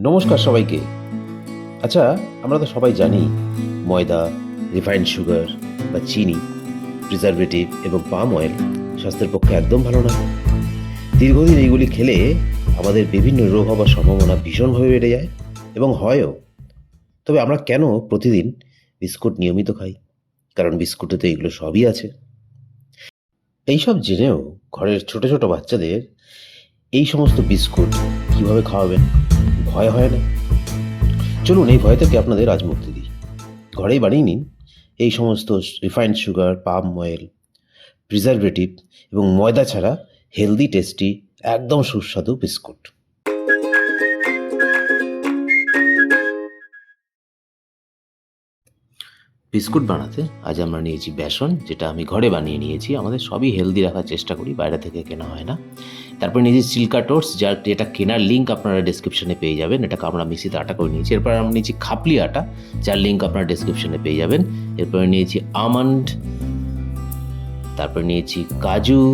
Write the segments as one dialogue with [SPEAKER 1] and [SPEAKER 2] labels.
[SPEAKER 1] নমস্কার সবাইকে। আচ্ছা, আমরা তো সবাই জানি ময়দা, রিফাইন্ড সুগার বা চিনি, প্রিজারভেটিভ এবং পাম অয়েল স্বাস্থ্যের পক্ষে একদম ভালো না। দীর্ঘদিন এইগুলি খেলে আমাদের বিভিন্ন রোগ হওয়ার সম্ভাবনা ভীষণভাবে বেড়ে যায় এবং হয়ও। তবে আমরা কেন প্রতিদিন বিস্কুট নিয়মিত খাই? কারণ বিস্কুটে তো এগুলো সবই আছে। এইসব জেনেও ঘরের ছোট ছোট বাচ্চাদের এই সমস্ত বিস্কুট কিভাবে খাওয়াবেন? ভয় হয় না? চলুন এই ভয় থেকে আপনাদের আজ মুক্তি দিই। ঘরেই বানিয়ে নিন এই সমস্ত refined sugar, palm oil, preservative এবং ময়দা ছাড়া হেলদি, টেস্টি, একদম সুস্বাদু বিস্কুট। বিস্কুট বানাতে আজ আমরা নিয়েছি বেসন, যেটা আমি ঘরে বানিয়ে নিয়েছি। আমাদের সবই হেলদি রাখার চেষ্টা করি, বাইরে থেকে কেনা হয় না। তারপর নিয়েছি সিল্কা টোস্ট, যেটা কেনার লিঙ্ক আপনারা ডেসক্রিপশনে পেয়ে যাবেন। এটাকে আমরা মিক্সিতে আটা করে নিয়েছি। এরপর আমরা নিয়েছি খাপলি আটা, যার লিঙ্ক আপনারা ডেসক্রিপশনে পেয়ে যাবেন। এরপরে নিয়েছি আমন্ড, তারপর নিয়েছি কাজু,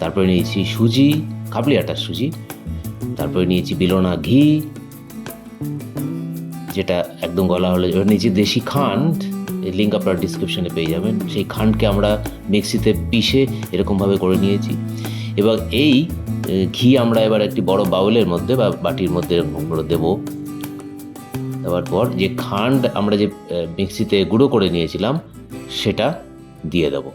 [SPEAKER 1] তারপরে নিয়েছি সুজি, খাপলি আটার সুজি, তারপরে নিয়েছি বিলোনা ঘি, যেটা একদম গলা হলে। এবার নিয়েছি দেশি খান্ড, এর লিঙ্ক আপনারা ডিসক্রিপশনে পেয়ে যাবেন। সেই খান্ডকে আমরা মিক্সিতে পিষে এরকমভাবে করে নিয়েছি। এবার এই ঘি আমরা এবার একটি বড় বাউলের মধ্যে বা বাটির মধ্যে এরকম করে দেবো। দেওয়ার পর যে খান্ড আমরা যে মিক্সিতে গুঁড়ো করে নিয়েছিলাম সেটা দিয়ে দেব।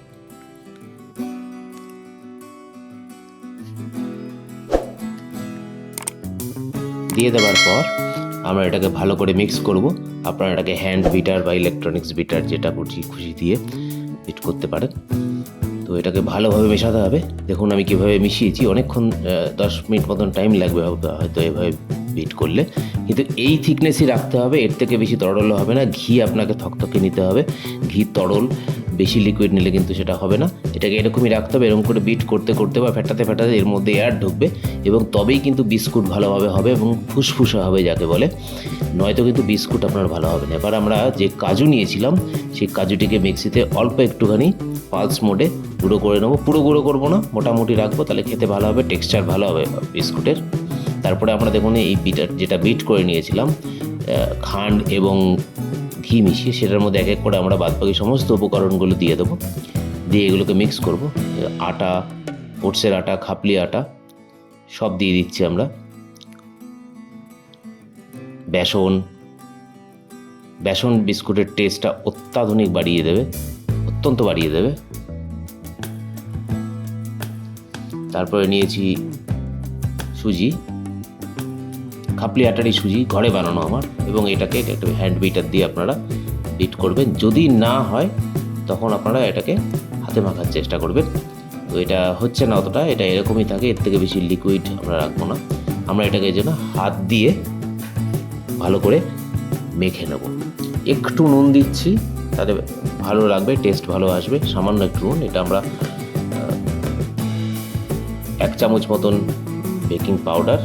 [SPEAKER 1] দিয়ে দেওয়ার পর আমরা এটাকে ভালো করে মিক্স করব। আপনারা এটাকে হ্যান্ড বিটার বা ইলেকট্রনিক্স বিটার, যেটা খুশি দিয়ে বিট করতে পারেন। তো এটাকে ভালোভাবে মেশাতে হবে। দেখুন আমি কীভাবে মিশিয়েছি। অনেকক্ষণ 10 মিনিট মতন টাইম লাগবে হয়তো এভাবে বিট করলে, কিন্তু এই থিকনেসই রাখতে হবে। এর থেকে বেশি তরল হবে না। ঘি আপনাকে থকথকে নিতে হবে। ঘি তরল, বেশি লিকুইড নিলে কিন্তু সেটা হবে না। এটাকে এরকমই রাখতে হবে। এরকম করে বিট করতে করতে বা ফেটাতে ফেটাতে এর মধ্যে এয়ার ঢুকবে এবং তবেই কিন্তু বিস্কুট ভালোভাবে হবে এবং ফুসফুসা হবে যাকে বলে। নয়তো কিন্তু বিস্কুট আপনার ভালো হবে না। এবার আমরা যে কাজু নিয়েছিলাম সেই কাজুটিকে মিক্সিতে অল্প একটুখানি পালস মোডে গুঁড়ো করে নেবো। পুরো গুঁড়ো করবো না, মোটামুটি রাখবো, তাহলে খেতে ভালো হবে, টেক্সচার ভালো হবে বিস্কুটের। তারপরে আমরা দেখুন এই যেটা বিট করে নিয়েছিলাম খান্ড এবং ঘি মিশিয়ে, সেটার মধ্যে এক এক করে আমরা বাদবাকি সমস্ত উপকরণগুলো দিয়ে দেবো। দিয়ে এগুলোকে মিক্স করব। আটা, ওটসের আটা, খাপলি আটা সব দিয়ে দিচ্ছি আমরা। বেসন বিস্কুটের টেস্টটা অত্যাধুনিক বাড়িয়ে দেবে, অত্যন্ত বাড়িয়ে দেবে। তারপরে নিয়েছি সুজি, খাপলি আটারই সুজি, ঘরে বানানো আমার। এবং এটাকে একটা হ্যান্ড বিটার দিয়ে আপনারা বিট করবেন। যদি না হয় তখন আপনারা এটাকে হাতে মাখার চেষ্টা করবেন। তো এটা হচ্ছে না অতটা, এটা এরকমই থাকে, এর থেকে বেশি লিকুইড আমরা রাখবো না। আমরা এটাকে যেন হাত দিয়ে ভালো করে মেখে নেব। একটু নুন দিচ্ছি, তাতে ভালো লাগবে, টেস্ট ভালো আসবে। সামান্য একটু নুন। এটা আমরা 1 চামচ মতন বেকিং পাউডার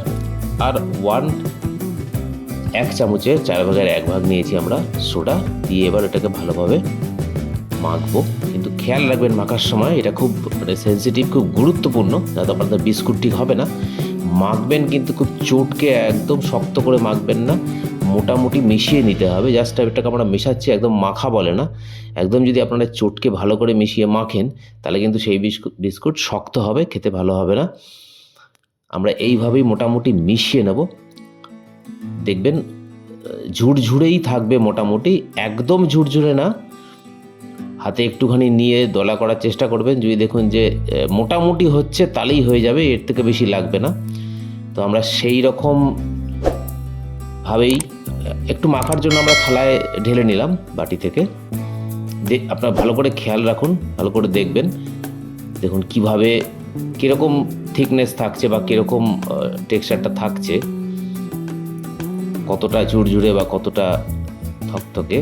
[SPEAKER 1] আর 1 চামচের 4 ভাগের 1 ভাগ নিয়েছি আমরা সোডা দিয়ে এবার এটাকে ভালোভাবে মাখবো। কিন্তু খেয়াল রাখবেন মাখার সময়, এটা খুব সেন্সিটিভ, খুব গুরুত্বপূর্ণ, যাতে আপনাদের বিস্কুট ঠিক হবে না। মাখবেন কিন্তু খুব চটকে, একদম শক্ত করে মাখবেন না, মোটামুটি মিশিয়ে নিতে হবে। জাস্ট এটাকে আমরা মেশাচ্ছি, একদম মাখা বলে না। একদম যদি আপনারা চটকে ভালো করে মিশিয়ে মাখেন তাহলে কিন্তু সেই বিস্কুট শক্ত হবে, খেতে ভালো হবে না। আমরা এইভাবেই মোটামুটি মিশিয়ে নেব। দেখবেন ঝুরঝুরেই থাকবে মোটামুটি, একদম ঝুরঝুরে না। হাতে একটুখানি নিয়ে দলা করার চেষ্টা করবেন। যদি দেখুন যে মোটামুটি হচ্ছে তাহলেই হয়ে যাবে, এর থেকে বেশি লাগবে না। তো আমরা সেই রকম ভাবেই একটু মাখার জন্য আমরা থালায় ঢেলে নিলাম বাটি থেকে। আপনারা ভালো করে খেয়াল রাখুন, ভালো করে দেখবেন। দেখুন কিভাবে, কীরকম থিকনেস থাকছে বা কীরকম টেক্সচারটা থাকছে, কতটা ঝুরঝুরে বা কতটা থকথকে।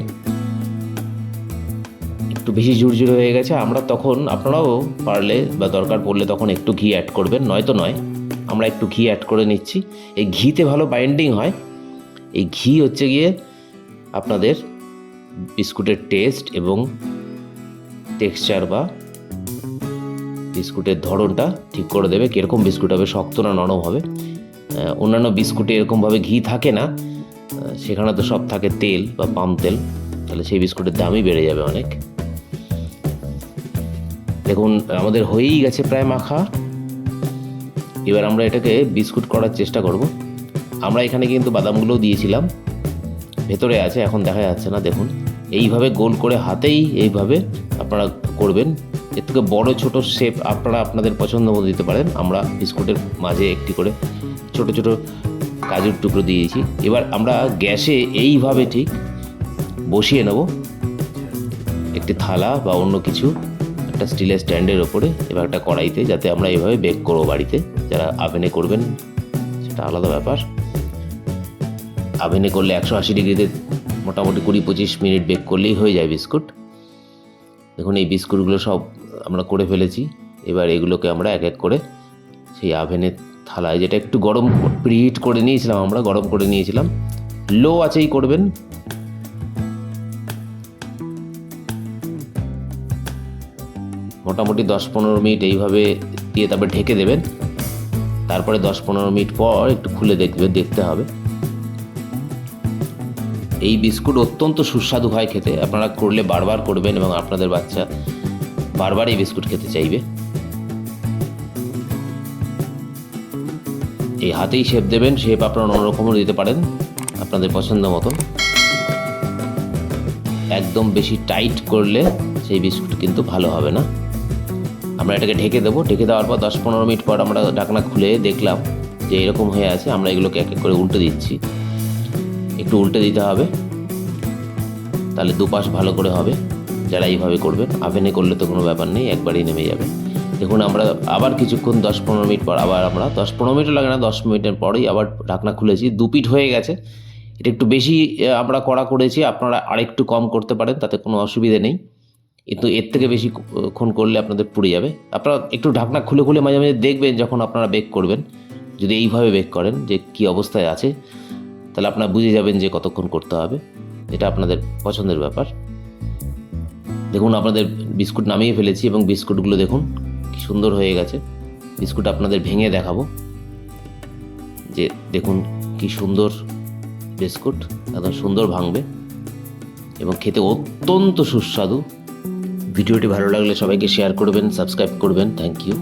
[SPEAKER 1] একটু বেশি ঝুরঝুরে হয়ে গেছে। আমরা তখন, আপনারাও পারলে বা দরকার পড়লে তখন একটু ঘি অ্যাড করবেন, নয়তো নয়। আমরা একটু ঘি অ্যাড করে নিচ্ছি। এই ঘিতে ভালো বাইন্ডিং হয়। এই ঘি হচ্ছে গিয়ে আপনাদের বিস্কুটের টেস্ট এবং টেক্সচার বা বিস্কুটের ধরনটা ঠিক করে দেবে, কীরকম বিস্কুট হবে, শক্ত না নরম হবে। অন্যান্য বিস্কুটে এরকমভাবে ঘি থাকে না, সেখানে তো সব থাকে তেল বা পাম তেল, তাহলে সেই বিস্কুটের দামই বেড়ে যাবে অনেক। দেখুন আমাদের হয়েই গেছে প্রায় মাখা। এবার আমরা এটাকে বিস্কুট করার চেষ্টা করব। আমরা এখানে কিন্তু বাদামগুলোও দিয়েছিলাম, ভেতরে আছে, এখন দেখা যাচ্ছে না। দেখুন এইভাবে গোল করে হাতেই এইভাবে আপনারা করবেন। এর থেকে বড় ছোট শেপ আপনারা আপনাদের পছন্দ মতো দিতে পারেন। আমরা বিস্কুটের মাঝে একটি করে ছোট ছোট কাজুর টুকরো দিয়েছি। এবার আমরা গ্যাসে এইভাবে ঠিক বসিয়ে নেব একটি থালা বা অন্য কিছু, একটা স্টিলের স্ট্যান্ডের ওপরে, এবার একটা কড়াইতে, যাতে আমরা এইভাবে বেক করবো বাড়িতে। যারা আভেনে করবেন সেটা আলাদা ব্যাপার। আভেনে করলে 180 ডিগ্রিতে মোটামুটি 20-25 মিনিট বেক করলেই হয়ে যায় বিস্কুট। দেখুন এই বিস্কুটগুলো সব আমরা করে ফেলেছি। এবার এগুলোকে আমরা এক এক করে সেই আভেনের থালায়, যেটা একটু গরম প্রিহিট করে নিয়েছিলাম, আমরা গরম করে নিয়েছিলাম, লো আঁচেই করবেন। মোটামুটি 10-15 মিনিট এইভাবে দিয়ে তারপরে ঢেকে দেবেন। তারপরে 10-15 মিনিট পর একটু খুলে দেখতে হবে। এই বিস্কুট অত্যন্ত সুস্বাদু হয় খেতে। আপনারা করলে বারবার করবেন এবং আপনাদের বাচ্চা বারবার এই বিস্কুট খেতে চাইবে। এই হাতেই শেপ দেবেন, শেপ আপনারা অন্যরকমও দিতে পারেন আপনাদের পছন্দ মতন। একদম বেশি টাইট করলে সেই বিস্কুট কিন্তু ভালো হবে না। আমরা এটাকে ঢেকে দেবো। ঢেকে দেওয়ার পর 10-15 মিনিট পর আমরা ঢাকনা খুলে দেখলাম যে এরকম হয়ে আছে। আমরা এগুলোকে এক এক করে উল্টে দিচ্ছি। একটু উল্টে দিতে হবে, তাহলে দুপাশ ভালো করে হবে। যারা এইভাবে করবেন, আভেনে করলে তো কোনো ব্যাপার নেই, একবারেই নেমে যাবে। দেখুন আমরা আবার কিছুক্ষণ 10-15 মিনিট পর আবার আমরা 10-15 মিনিটও লাগে না, 10 মিনিটের পরেই আবার ঢাকনা খুলেছি। 2 পিঠ হয়ে গেছে। এটা একটু বেশি আমরা কড়া করেছি, আপনারা আরেকটু কম করতে পারেন, তাতে কোনো অসুবিধে নেই। কিন্তু এর থেকে বেশিক্ষণ করলে আপনাদের পুড়ে যাবে। আপনারা একটু ঢাকনা খুলে খুলে মাঝে মাঝে দেখবেন যখন আপনারা বেক করবেন। যদি এইভাবে বেক করেন যে কী অবস্থায় আছে, তাহলে আপনারা বুঝে যাবেন যে কতক্ষণ করতে হবে। এটা আপনাদের পছন্দের ব্যাপার। দেখুন আপনাদের বিস্কুট নামিয়ে ফেলেছি এবং বিস্কুটগুলো দেখুন কি সুন্দর হয়ে গেছে। বিস্কুট আপনাদের ভেঙে দেখাবো যে দেখুন কি সুন্দর বিস্কুট, একদম সুন্দর ভাঙবে এবং খেতে অত্যন্ত সুস্বাদু। ভিডিওটি ভালো লাগলে সবাইকে শেয়ার করবেন, সাবস্ক্রাইব করবেন। Thank you.